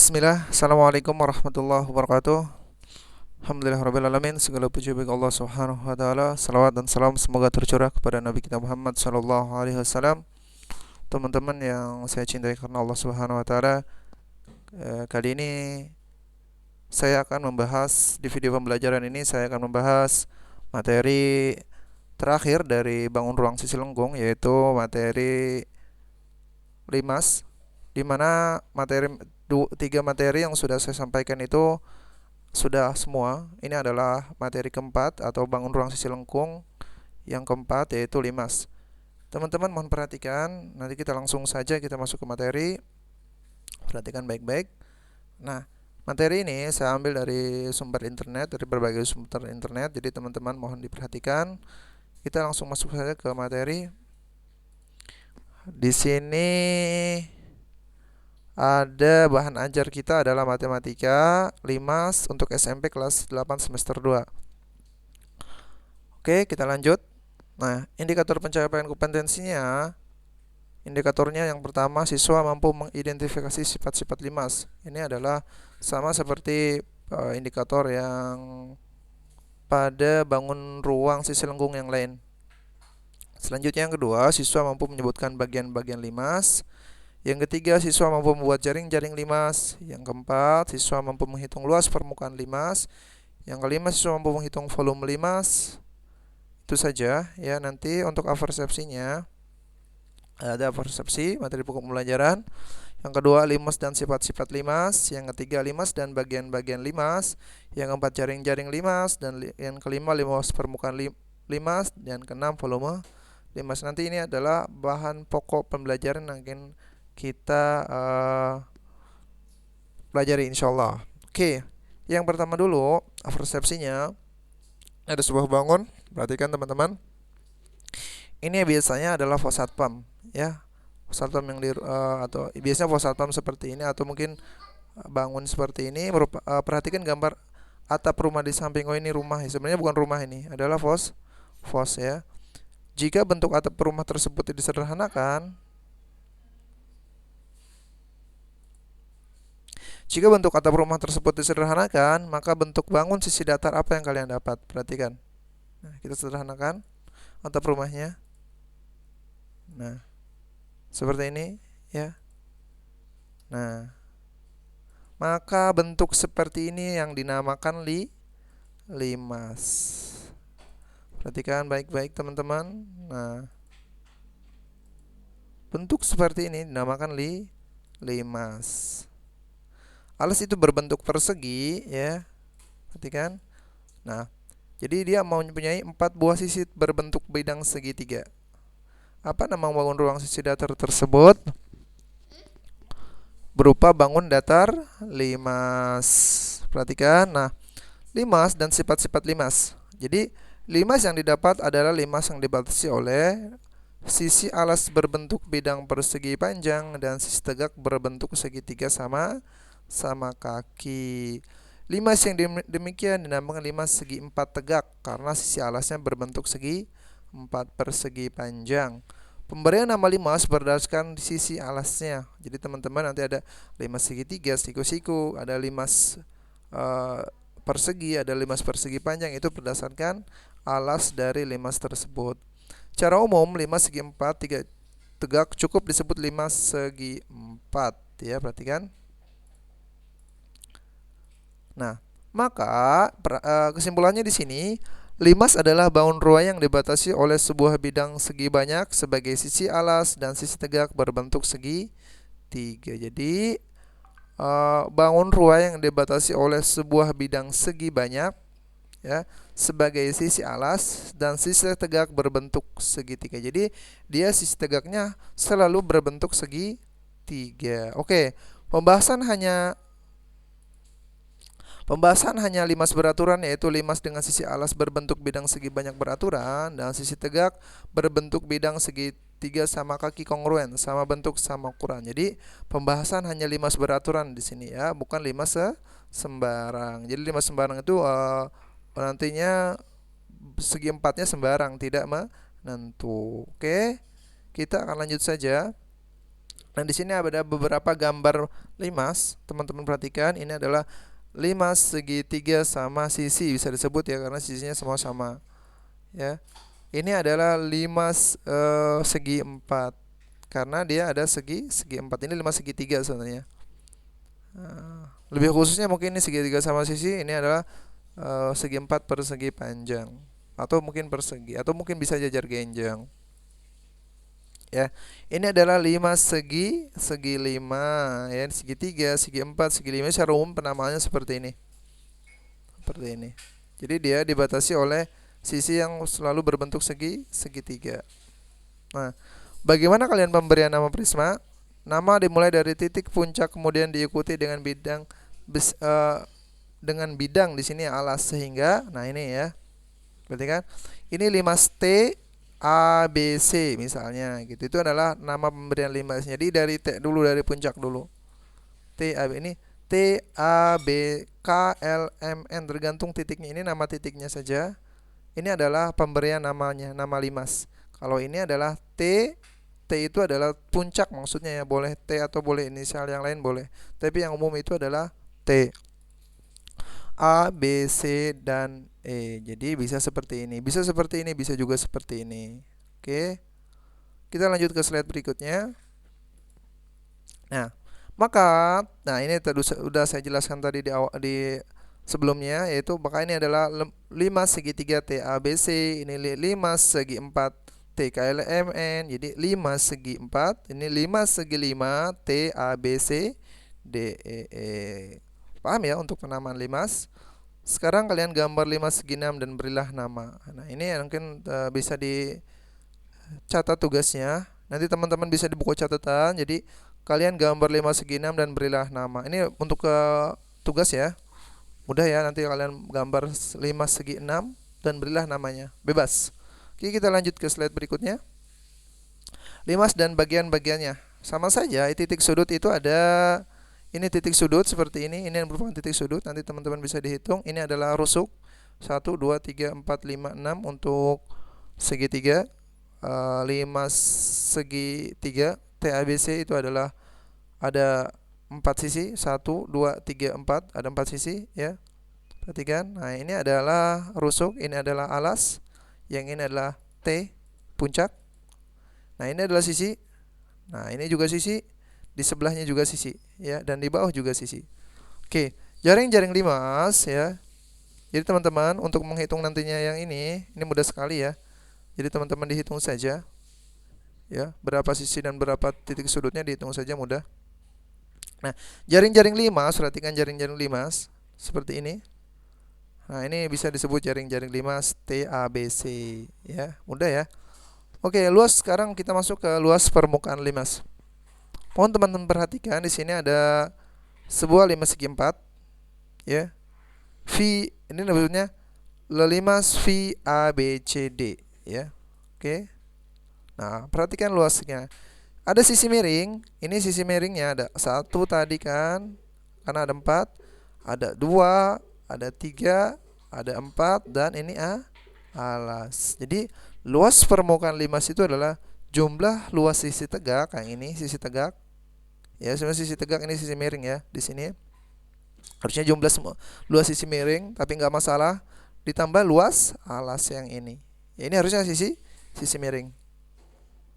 Bismillah, Assalamualaikum warahmatullahi wabarakatuh. Alhamdulillahirrabbilalamin. Segala puji bagi Allah subhanahu wa ta'ala. Salawat dan salam semoga tercurah kepada Nabi kita Muhammad sallallahu alaihi wasallam. Teman-teman yang saya cintai karena Allah subhanahu wa ta'ala, kali ini saya akan membahas, di video pembelajaran ini saya akan membahas materi terakhir dari bangun ruang sisi lengkung, yaitu materi limas, di mana tiga materi yang sudah saya sampaikan itu sudah semua. Ini adalah materi keempat atau bangun ruang sisi lengkung yang keempat, yaitu limas. Teman-teman mohon perhatikan, nanti kita langsung saja kita masuk ke materi. Perhatikan baik-baik. Nah, materi ini saya ambil dari sumber internet, dari berbagai sumber internet. Jadi teman-teman mohon diperhatikan. Kita langsung masuk saja ke materi. Di sini ada bahan ajar kita adalah matematika limas untuk SMP kelas 8 semester 2. Oke, kita lanjut. Nah, indikator pencapaian kompetensinya, indikatornya yang pertama, siswa mampu mengidentifikasi sifat-sifat limas. Ini adalah sama seperti indikator yang pada bangun ruang sisi lengkung yang lain. Selanjutnya yang kedua, siswa mampu menyebutkan bagian-bagian limas. Yang ketiga, siswa mampu membuat jaring-jaring limas. Yang keempat, siswa mampu menghitung luas permukaan limas. Yang kelima, siswa mampu menghitung volume limas. Itu saja ya. Nanti untuk aversepsinya ada aversepsi, materi pokok pembelajaran. Yang kedua, limas dan sifat-sifat limas. Yang ketiga, limas dan bagian-bagian limas. Yang keempat, jaring-jaring limas. Dan yang kelima, luas permukaan limas. Dan keenam, volume limas. Nanti ini adalah bahan pokok pembelajaran yang akan kita pelajari insyaallah. Oke, yang pertama dulu aversepsinya. Ada sebuah bangun, perhatikan teman-teman. Ini biasanya adalah fosatpam ya. Fosatpam yang atau biasanya fosatpam seperti ini, atau mungkin bangun seperti ini. Perhatikan gambar atap rumah di samping. Oh, ini rumah ya. Sebenarnya bukan rumah, ini adalah fos ya. Jika bentuk atap rumah tersebut disederhanakan, maka bentuk bangun sisi datar apa yang kalian dapat? Perhatikan. Nah, kita sederhanakan atap rumahnya. Nah, seperti ini ya. Nah, maka bentuk seperti ini yang dinamakan limas. Perhatikan baik-baik teman-teman. Nah, bentuk seperti ini dinamakan limas. Alas itu berbentuk persegi ya. Perhatikan. Nah, jadi dia mempunyai 4 buah sisi berbentuk bidang segitiga. Apa nama bangun ruang sisi datar tersebut? Berupa bangun datar limas. Perhatikan. Nah, limas dan sifat-sifat limas. Jadi, limas yang didapat adalah limas yang dibatasi oleh sisi alas berbentuk bidang persegi panjang dan sisi tegak berbentuk segitiga sama kaki. Limas yang demikian dinamakan limas segi 4 tegak karena sisi alasnya berbentuk segi 4 persegi panjang. Pemberian nama limas berdasarkan sisi alasnya. Jadi teman-teman nanti ada limas segitiga, siku-siku, ada limas persegi, ada limas persegi panjang. Itu berdasarkan alas dari limas tersebut. Secara umum limas segi 4 tegak cukup disebut limas segi 4 ya, perhatikan. Nah, maka kesimpulannya di sini, limas adalah bangun ruang yang dibatasi oleh sebuah bidang segi banyak sebagai sisi alas dan sisi tegak berbentuk segi tiga. Jadi bangun ruang yang dibatasi oleh sebuah bidang segi banyak ya sebagai sisi alas dan sisi tegak berbentuk segitiga. Jadi dia sisi tegaknya selalu berbentuk segitiga. Oke, pembahasan hanya limas beraturan, yaitu limas dengan sisi alas berbentuk bidang segi banyak beraturan dan sisi tegak berbentuk bidang segitiga sama kaki kongruen, sama bentuk sama ukuran. Jadi pembahasan hanya limas beraturan di sini ya, bukan limas sembarang. Jadi limas sembarang itu nantinya segi empatnya sembarang, tidak menentu. Oke, kita akan lanjut saja. Nah, di sini ada beberapa gambar limas. Teman-teman perhatikan, ini adalah limas segitiga sama sisi, bisa disebut ya karena sisinya semua sama. Ya. Ini adalah limas segi 4 karena dia ada segi 4. Ini limas segitiga sebenarnya. Lebih khususnya mungkin ini segitiga sama sisi, ini adalah segi 4 persegi panjang atau mungkin persegi atau mungkin bisa jajar genjang. Ya, ini adalah 5 segi 5 ya, segitiga, segi 4, segi 5. Secara umum penamaannya seperti ini. Seperti ini. Jadi dia dibatasi oleh sisi yang selalu berbentuk segitiga. Nah, bagaimana kalian pemberian nama prisma? Nama dimulai dari titik puncak kemudian diikuti dengan bidang di sini alas sehingga, nah ini ya. Berarti kan ini limas T A B C misalnya gitu. Itu adalah nama pemberian limas. Jadi dari T dulu, dari puncak dulu. T A B, ini T A B K L M N, tergantung titiknya. Ini nama titiknya saja. Ini adalah pemberian namanya, nama limas. Kalau ini adalah T, T itu adalah puncak maksudnya ya. Boleh T atau boleh inisial yang lain boleh. Tapi yang umum itu adalah T. A, B, C, dan E. Jadi bisa seperti ini. Bisa seperti ini, bisa juga seperti ini. Oke. Kita lanjut ke slide berikutnya. Nah, ini sudah saya jelaskan tadi di sebelumnya, yaitu maka ini adalah 5 segitiga TABC, ini 5 segi 4 TKLMN. Jadi 5 segi 4, ini 5 segi 5 TABC DEE. Paham ya untuk penamaan limas? Sekarang kalian gambar 5 segi 6 dan berilah nama. Nah, ini mungkin bisa dicatat tugasnya. Nanti teman-teman bisa di buku catatan. Jadi kalian gambar 5 segi 6 dan berilah nama. Ini untuk tugas ya. Mudah ya, nanti kalian gambar 5 segi 6 dan berilah namanya. Bebas. Oke, kita lanjut ke slide berikutnya. Limas dan bagian-bagiannya. Sama saja, titik sudut itu ada, ini titik sudut seperti ini merupakan titik sudut. Nanti teman-teman bisa dihitung. Ini adalah rusuk 1, 2, 3, 4, 5, 6 untuk segitiga. 5 segitiga TABC itu adalah ada 4 sisi, 1, 2, 3, 4, ada 4 sisi ya. Perhatikan. Nah, ini adalah rusuk, ini adalah alas, yang ini adalah T, puncak. Nah, ini adalah sisi. Nah, ini juga sisi, di sebelahnya juga sisi ya, dan di bawah juga sisi. Oke, jaring-jaring limas ya. Jadi teman-teman untuk menghitung nantinya yang ini mudah sekali ya. Jadi teman-teman dihitung saja ya, berapa sisi dan berapa titik sudutnya dihitung saja, mudah. Nah, jaring-jaring limas, perhatikan jaring-jaring limas seperti ini. Nah, ini bisa disebut jaring-jaring limas TABC ya, mudah ya. Oke, luas. Sekarang kita masuk ke luas permukaan limas. Mohon teman-teman perhatikan di sini ada sebuah limas segi 4 ya. V ini maksudnya limas VABCD ya. Oke. Nah, perhatikan luasnya. Ada sisi miring, ini sisi miringnya ada 1 tadi kan, karena ada 4, ada 2, ada 3, ada 4, dan ini alas. Jadi luas permukaan limas itu adalah jumlah luas sisi tegak, yang ini sisi tegak. Ya, sebenarnya sisi tegak, ini sisi miring ya. Di sini harusnya jumlah luas sisi miring, tapi nggak masalah. Ditambah luas alas yang ini. Ya, ini harusnya sisi miring.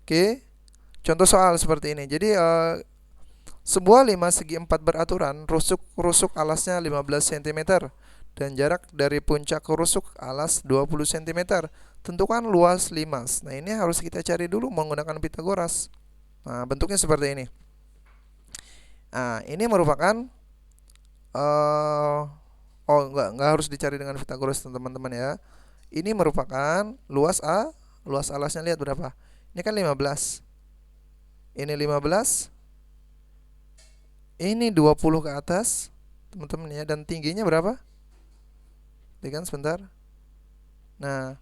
Oke. Contoh soal seperti ini. Jadi sebuah 5 segi 4 beraturan, rusuk alasnya 15 cm dan jarak dari puncak ke rusuk alas 20 cm. Tentukan luas limas. Nah, ini harus kita cari dulu menggunakan Pitagoras. Nah, bentuknya seperti ini. Nah, ini merupakan enggak harus dicari dengan Pitagoras teman-teman ya. Ini merupakan luas alasnya, lihat berapa? Ini kan 15. Ini 15. Ini 20 ke atas, teman-teman ya, dan tingginya berapa? Lihat sebentar. Nah,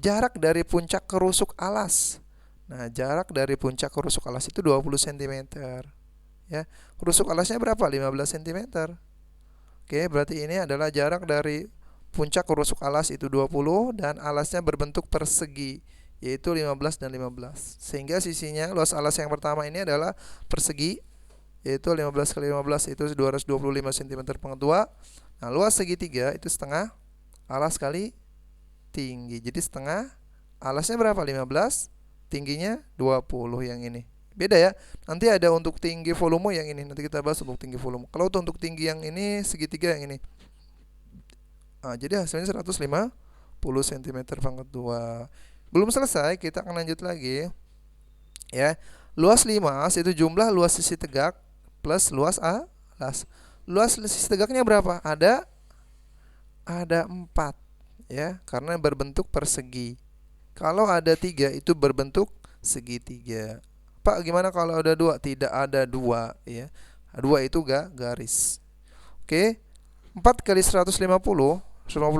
jarak dari puncak ke rusuk alas. Nah, jarak dari puncak ke rusuk alas itu 20 cm. Ya. Rusuk alasnya berapa? 15 cm. Oke, berarti ini adalah jarak dari puncak ke rusuk alas itu 20 dan alasnya berbentuk persegi. yaitu 15 dan 15. Sehingga sisinya luas alas yang pertama ini adalah persegi, yaitu 15 kali 15 itu 225 cm pangkat 2. Nah, luas segitiga itu setengah alas kali tinggi. Jadi setengah alasnya berapa? 15, tingginya 20 yang ini. Beda ya. Nanti ada untuk tinggi volume yang ini. Nanti kita bahas untuk tinggi volume. Kalau untuk tinggi yang ini segitiga yang ini. Nah, jadi hasilnya 150 cm pangkat 2. Belum selesai, kita akan lanjut lagi. Ya. Luas 5 itu jumlah luas sisi tegak plus luas alas. Luas sisi tegaknya berapa? Ada 4 ya, karena berbentuk persegi. Kalau ada 3 itu berbentuk segitiga. Pak, gimana kalau ada 2? Tidak ada 2 ya. 2 itu garis. Oke. 4 kali 150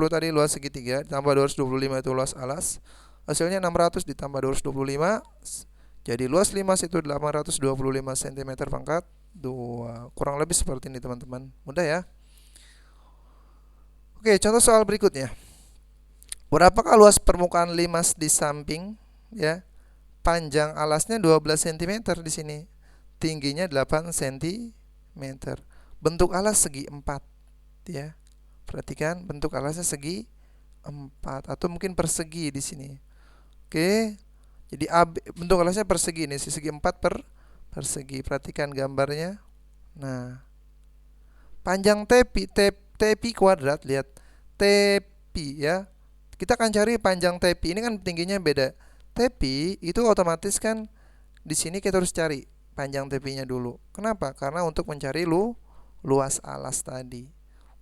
tadi luas segitiga ditambah 225 itu luas alas. Hasilnya 600 ditambah 225. Jadi luas 5 itu 825 cm pangkat 2. Kurang lebih seperti ini teman-teman. Mudah ya. Oke, contoh soal berikutnya. Berapakah luas permukaan limas di samping ya? Panjang alasnya 12 cm di sini. Tingginya 8 cm. Bentuk alas segi 4 ya. Perhatikan bentuk alasnya segi 4 atau mungkin persegi di sini. Oke. Jadi bentuk alasnya persegi ini, segi 4 persegi. Perhatikan gambarnya. Nah, panjang tepi kuadrat, lihat tepi ya. Kita akan cari panjang tepi. Ini kan tingginya beda. Tepi itu otomatis kan di sini kita harus cari panjang tepinya dulu. Kenapa? Karena untuk mencari luas alas tadi.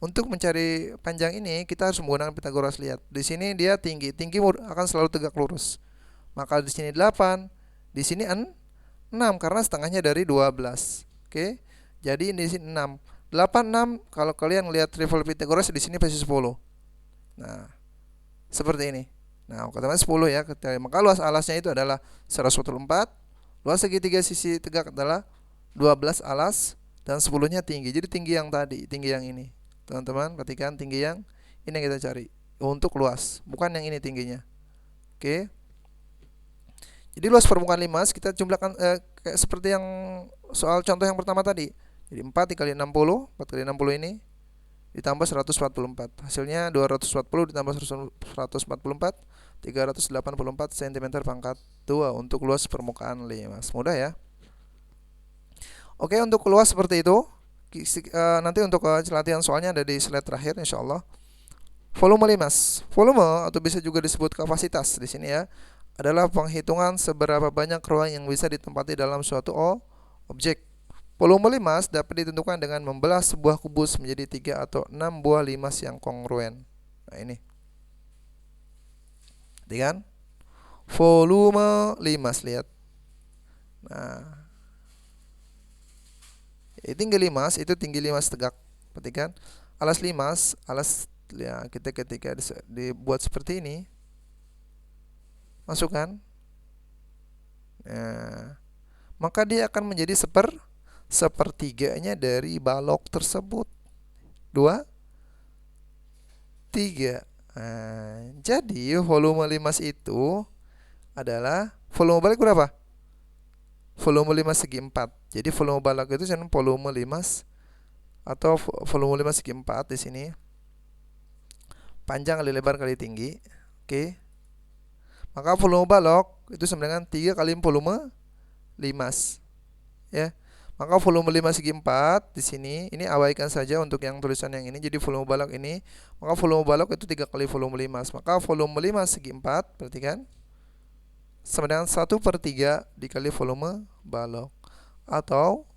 Untuk mencari panjang ini kita harus menggunakan Pitagoras. Lihat. Di sini dia tinggi akan selalu tegak lurus. Maka di sini 8, di sini 6 karena setengahnya dari 12. Oke. Jadi di sini 6. 8 6 kalau kalian lihat trivial Pitagoras di sini pasti 10. Nah, seperti ini. Nah, katakan 10 ya. Maka luas alasnya itu adalah 144. Luas segitiga sisi tegak adalah 12 alas dan 10-nya tinggi. Jadi tinggi yang tadi, tinggi yang ini. Teman-teman, perhatikan tinggi yang ini yang kita cari untuk luas, bukan yang ini tingginya. Oke. Jadi luas permukaan limas kita jumlahkan kayak seperti yang soal contoh yang pertama tadi. Jadi 4 dikali 60, 4 kali 60 ini ditambah 144. Hasilnya 240 ditambah 144, 384 cm pangkat 2 untuk luas permukaan limas. Mudah ya. Oke, untuk luas seperti itu. Nanti untuk latihan soalnya ada di slide terakhir insyaallah. Volume limas. Volume atau bisa juga disebut kapasitas di sini ya, adalah penghitungan seberapa banyak ruang yang bisa ditempati dalam suatu objek. Volume limas dapat ditentukan dengan membelah sebuah kubus menjadi 3 atau 6 buah limas yang kongruen. Nah, ini. Kan? Volume limas, lihat. Nah, tinggi limas itu tinggi limas tegak. Perhatikan. Alas limas, alas ya, kita ketika dibuat seperti ini, masukkan. Nah, maka dia akan menjadi sepertiganya dari balok tersebut. 2, 3. Nah, jadi volume limas itu adalah volume balik berapa? Volume limas segi 4. Jadi volume balok itu volume limas atau volume limas segi 4 di sini. Panjang kali lebar kali tinggi. Oke. Maka volume balok itu sama dengan 3 kali volume limas. Ya. Maka volume limas segi 4 di sini, ini abaikan saja untuk yang tulisan yang ini. Jadi volume balok ini, maka volume balok itu 3 kali volume limas. Maka volume limas segi 4, perhatikan, sama dengan 1/3 dikali volume balok. Atau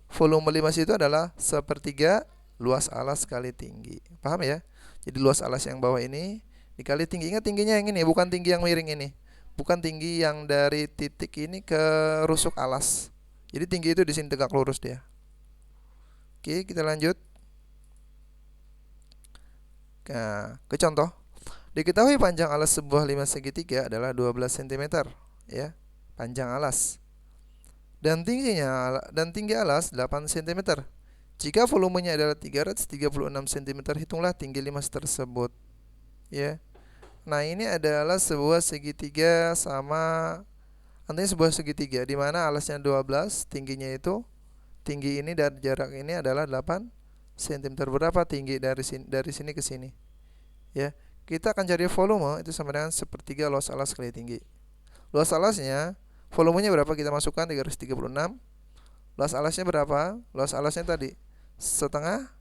volume limas itu adalah 1/3 luas alas kali tinggi. Paham ya? Jadi luas alas yang bawah ini dikali tinggi. Ingat tingginya yang ini, bukan tinggi yang miring ini. Bukan tinggi yang dari titik ini ke rusuk alas. Jadi tinggi itu di sini tegak lurus dia. Oke, kita lanjut. Nah, ke contoh. Diketahui panjang alas sebuah limas segitiga adalah 12 cm, ya. Panjang alas. Dan tinggi alas 8 cm. Jika volumenya adalah 336 cm, hitunglah tinggi limas tersebut. Ya. Nah, ini adalah sebuah segitiga sama, nanti sebuah segitiga di mana alasnya 12, tingginya itu, tinggi ini dan jarak ini adalah 8 cm. Berapa tinggi dari sini ke sini? Ya, kita akan cari volume itu sama dengan sepertiga luas alas kali tinggi. Luas alasnya, volumenya berapa kita masukkan 336. Luas alasnya berapa? Luas alasnya tadi setengah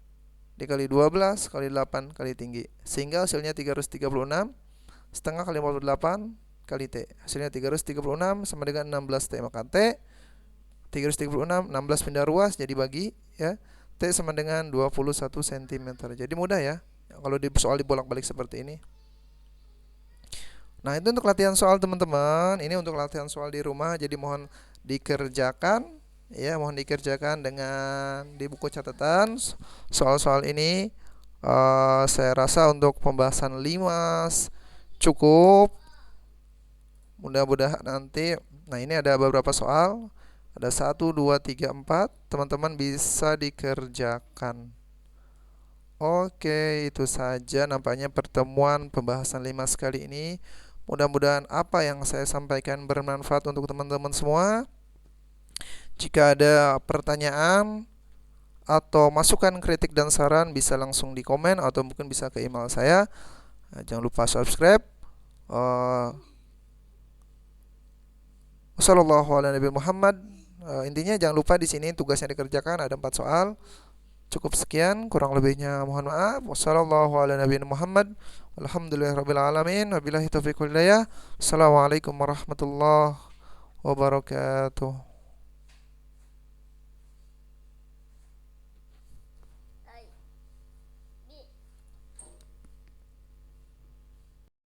dikali 12 kali 8 kali tinggi, sehingga hasilnya 336 setengah kali 48 kali T. Hasilnya 336 sama dengan 16 T. Maka T 336, 16 pindah ruas jadi bagi, ya. T sama dengan 21 cm. Jadi mudah ya kalau di soal dibolak-balik seperti ini. Nah, itu untuk latihan soal teman-teman. Ini untuk latihan soal di rumah, jadi mohon dikerjakan, ya, mohon dikerjakan dengan di buku catatan. Soal-soal ini saya rasa untuk pembahasan 5 cukup. Mudah-mudahan nanti, nah ini ada beberapa soal, ada 1, 2, 3, 4, teman-teman bisa dikerjakan. Oke, itu saja nampaknya pertemuan pembahasan 5 kali ini. Mudah-mudahan apa yang saya sampaikan bermanfaat untuk teman-teman semua. Jika ada pertanyaan atau masukan, kritik dan saran, bisa langsung di komen atau mungkin bisa ke email saya. Jangan lupa subscribe. Wassalamualaikum warahmatullahi wabarakatuh. Intinya jangan lupa di sini tugasnya dikerjakan, ada 4 soal. Cukup sekian, kurang lebihnya mohon maaf. Wassalamualaikum warahmatullahi wabarakatuh. Alhamdulillahirabbil alamin. Wabillahi taufiq wal hidayah. Assalamualaikum warahmatullahi wabarakatuh.